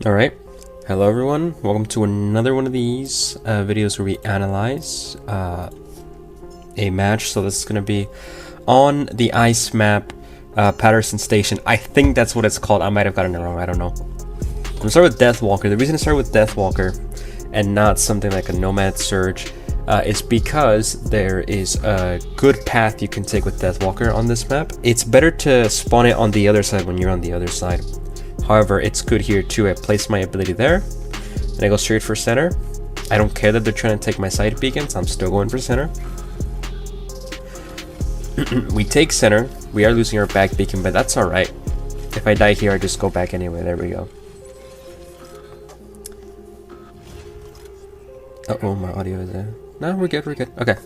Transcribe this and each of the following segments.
Alright, hello everyone, welcome to another one of these videos where we analyze a match. So this is going to be on the ice map, Patterson Station. I think that's what it's called, I might have gotten it wrong, I don't know. I'm going to start with Deathwalker. The reason I start with Deathwalker and not something like a Nomad Surge is because there is a good path you can take with Deathwalker on this map. It's better to spawn it on the other side when you're on the other side. However, it's good here too. I place my ability there, and I go straight for center. I don't care that they're trying to take my side beacons, I'm still going for center. We take center. We are losing our back beacon, but that's alright. If I die here, I just go back anyway. There we go. Uh-oh, my audio is there. No, we're good, Okay.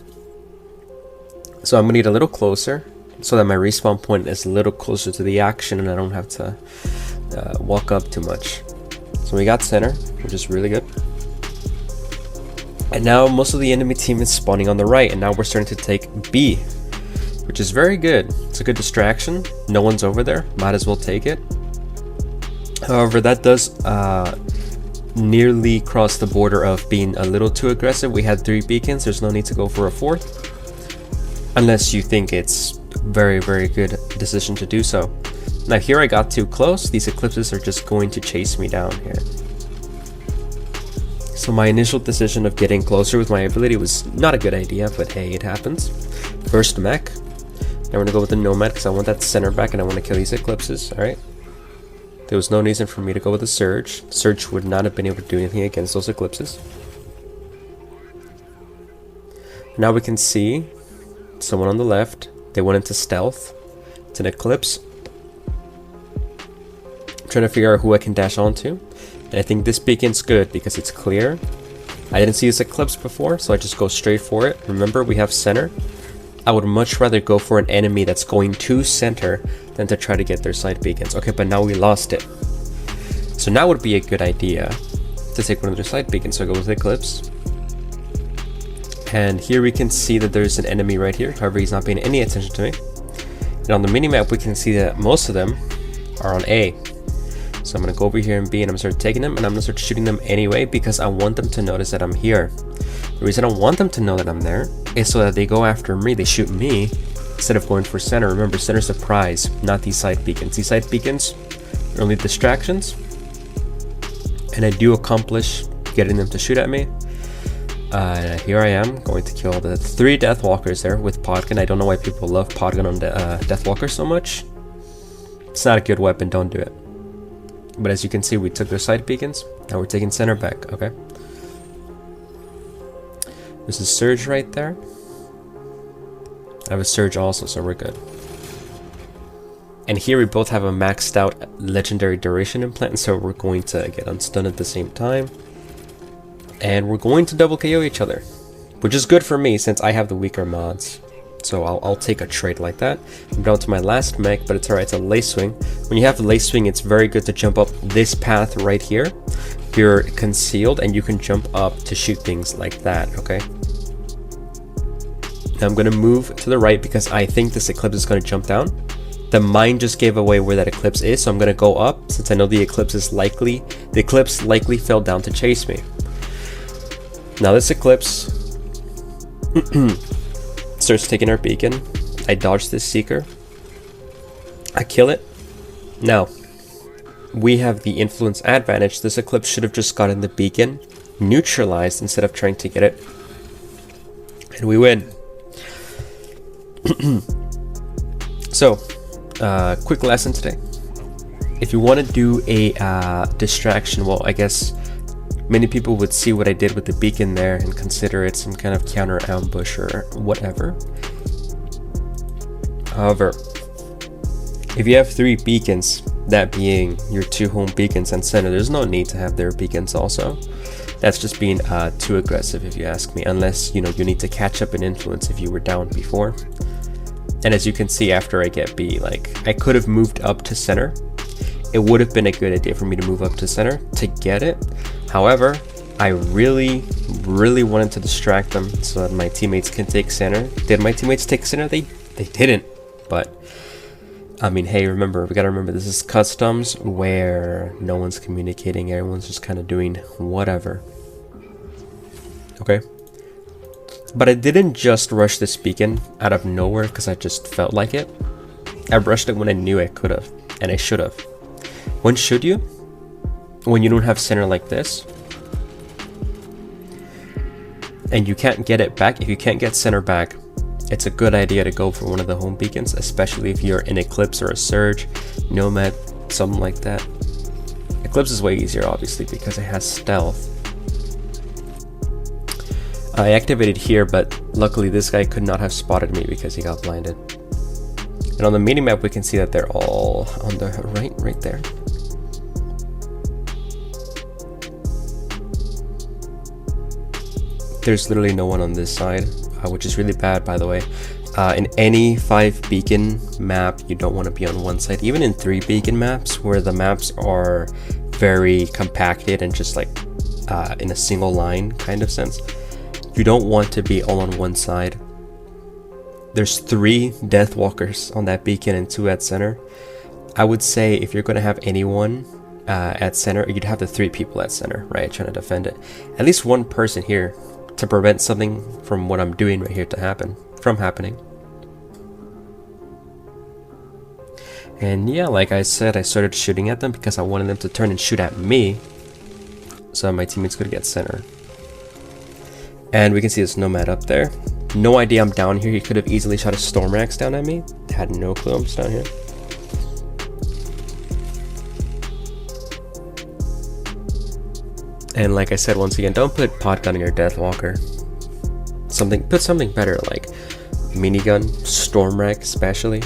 So I'm gonna get a little closer, so that my respawn point is a little closer to the action, and I don't have to walk up too much. So we got center, which is really good. And now most of the enemy team is spawning on the right, and now we're starting to take B, which is very good. It's a good distraction. No one's over there, might as well take it. However, that does nearly cross the border of being a little too aggressive. We had 3 beacons, there's no need to go for a 4th, unless you think it's very good decision to do so. Now here I got too close. These Eclipses are just going to chase me down here. So my initial decision of getting closer with my ability was not a good idea, but hey, it happens. First mech. Now we're gonna go with the Nomad because I want that center back and I want to kill these Eclipses. Alright. There was no reason for me to go with a Surge. Surge would not have been able to do anything against those Eclipses. Now we can see someone on the left. They went into stealth. It's an Eclipse. Trying to figure out who I can dash onto, and I think this beacon's good because it's clear. I didn't see this Eclipse before, so I just go straight for it. Remember, we have center. I would much rather go for an enemy that's going to center than to try to get their side beacons. Okay, but now we lost it, so now would be a good idea to take one of their side beacons. So I go with Eclipse, and here we can see that there's an enemy right here. However, he's not paying any attention to me, and on the minimap we can see that most of them are on A. So I'm going to go over here and B, and I'm going to start taking them, and I'm going to start shooting them anyway because I want them to notice that I'm here. The reason I want them to know that I'm there is so that they go after me, they shoot me, instead of going for center. Remember, center's the prize, not these side beacons. These side beacons are only distractions, and I do accomplish getting them to shoot at me. Here I am, going to kill the 3 Deathwalkers there with Podgun. I don't know why people love Podgun on the Deathwalker so much. It's not a good weapon, don't do it. But as you can see, we took their side beacons. Now we're taking center back, okay? There's a Surge right there. I have a Surge also, so we're good. And here we both have a maxed out legendary duration implant, so we're going to get unstunned at the same time. And we're going to double KO each other, which is good for me since I have the weaker mods. So I'll take a trade like that. I'm down to my last mech, but it's alright, it's a lace swing. When you have a lace swing, it's very good to jump up this path right here. You're concealed and you can jump up to shoot things like that, okay? Now I'm going to move to the right because I think this Eclipse is going to jump down. The mine just gave away where that Eclipse is, so I'm going to go up since I know the Eclipse likely fell down to chase me. Now this Eclipse starts taking our beacon. I dodge this Seeker. I kill it. Now, we have the influence advantage. This Eclipse should have just gotten the beacon neutralized instead of trying to get it. And we win. So, quick lesson today. If you want to do a distraction, well, I guess many people would see what I did with the beacon there and consider it some kind of counter ambush or whatever. However, if you have 3 beacons, that being your 2 home beacons and center, there's no need to have their beacons also. That's just being too aggressive if you ask me, unless you need to catch up in influence if you were down before. And as you can see, after I get B, like, I could have moved up to center. It would have been a good idea for me to move up to center to get it. However, I really wanted to distract them so that my teammates can take center. Did my teammates take center? They didn't, but I mean, hey, remember, we gotta remember this is customs where no one's communicating, everyone's just kind of doing whatever. Okay. But I didn't just rush this beacon out of nowhere because I just felt like it. I rushed it when I knew I could have, and I should have. When should you? When you don't have center like this. And you can't get it back. If you can't get center back, it's a good idea to go for one of the home beacons, especially if you're in Eclipse or a Surge, Nomad, something like that. Eclipse is way easier, obviously, because it has stealth. I activated here, but luckily this guy could not have spotted me because he got blinded. And on the minimap, we can see that they're all on the right there. There's literally no one on this side, which is really bad, by the way. In any 5 beacon map, you don't want to be on one side. Even in 3 beacon maps, where the maps are very compacted and just like in a single line kind of sense, you don't want to be all on one side. There's 3 Deathwalkers on that beacon and 2 at center. I would say if you're going to have anyone at center, you'd have the 3 people at center, right, trying to defend it. At least one person here to prevent something from what I'm doing right here to happen, from happening. And yeah, like I said, I started shooting at them because I wanted them to turn and shoot at me so my teammates could get center. And we can see this Nomad up there. No idea I'm down here. He could have easily shot a Storm Axe down at me. Had no clue I'm just down here. And like I said, once again, don't put Podgun in your Deathwalker. Put something better, like minigun, Storm Rack especially.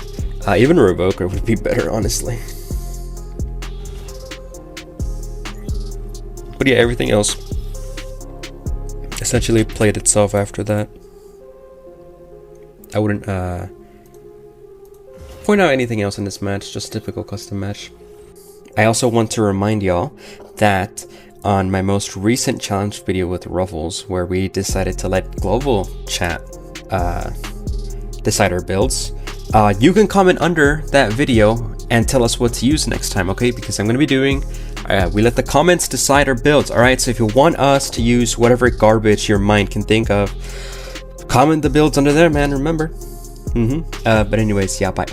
Even a Revoker would be better, honestly. But yeah, everything else essentially played itself after that. I wouldn't point out anything else in this match, just a typical custom match. I also want to remind y'all that on my most recent challenge video with Ruffles, where we decided to let global chat decide our builds, you can comment under that video and tell us what to use next time, okay? Because I'm going to be doing, we let the comments decide our builds, alright? So if you want us to use whatever garbage your mind can think of, comment the builds under there, man, remember? But anyways, yeah, bye.